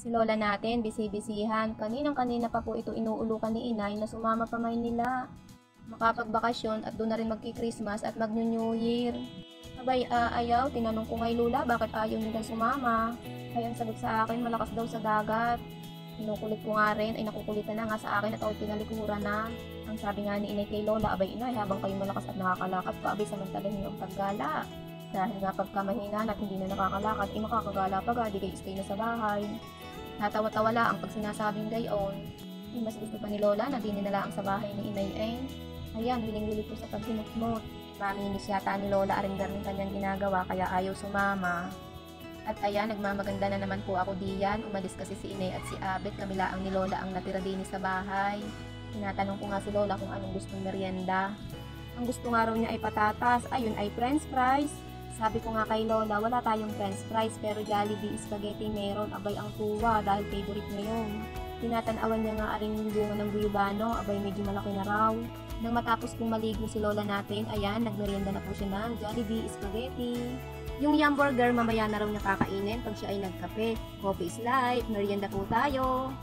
Si lola natin, bisi-bisihan. Kaninang-kanina pa po ito inuulukan ni inay na sumama pa Maynila. Makapagbakasyon at doon na rin magki-Christmas at mag-New Year. Abay, ayaw. Tinanong ko kay Lola bakit ayaw nila sumama. Ay, ang sagot sa akin, malakas daw sa dagat. Kinukulit ko nga rin, ay nakukulitan na nga sa akin at ako'y tinalikuran na. Ang sabi nga ni inay kay Lola, abay inay, habang kayo malakas at nakakalakad pa, abay samantalahin niyo ang paggala. Dahil nga pagka mahina at hindi na nakakalakad, ay makakagala pa ga, di kayo stay na sa bahay. Natawa-tawa lang pag sinasabing gayon. Ay, mas gusto pa ni Lola na di nila ang sa bahay ni inay ay. Ayan, hiling-hilig ko sa paghinot-not. Maminis yata ni Lola aring ng kanyang ginagawa kaya ayaw sumama. At ayan, nagmamaganda na naman po ako diyan. Umalis kasi si Inay at si Abet. Kamila ang ni Lola ang natira din sa bahay. Tinatanong ko nga si Lola kung anong gustong merienda. Ang gusto nga raw niya ay patatas. Ayun ay french fries. Sabi ko nga kay Lola, wala tayong french fries pero Jollibee spaghetti meron. Abay ang tuwa dahil favorite niya yun. Tinatanawan niya nga aring bunga ng guyubano. Abay medyo malaki na raw. Nang matapos kong maligo si Lola natin, ayan, nagmerienda na po siya ng Jollibee spaghetti. Yung hamburger, mamaya na raw niya kakainin pag siya ay nagkape. Coffee is life, merienda po tayo.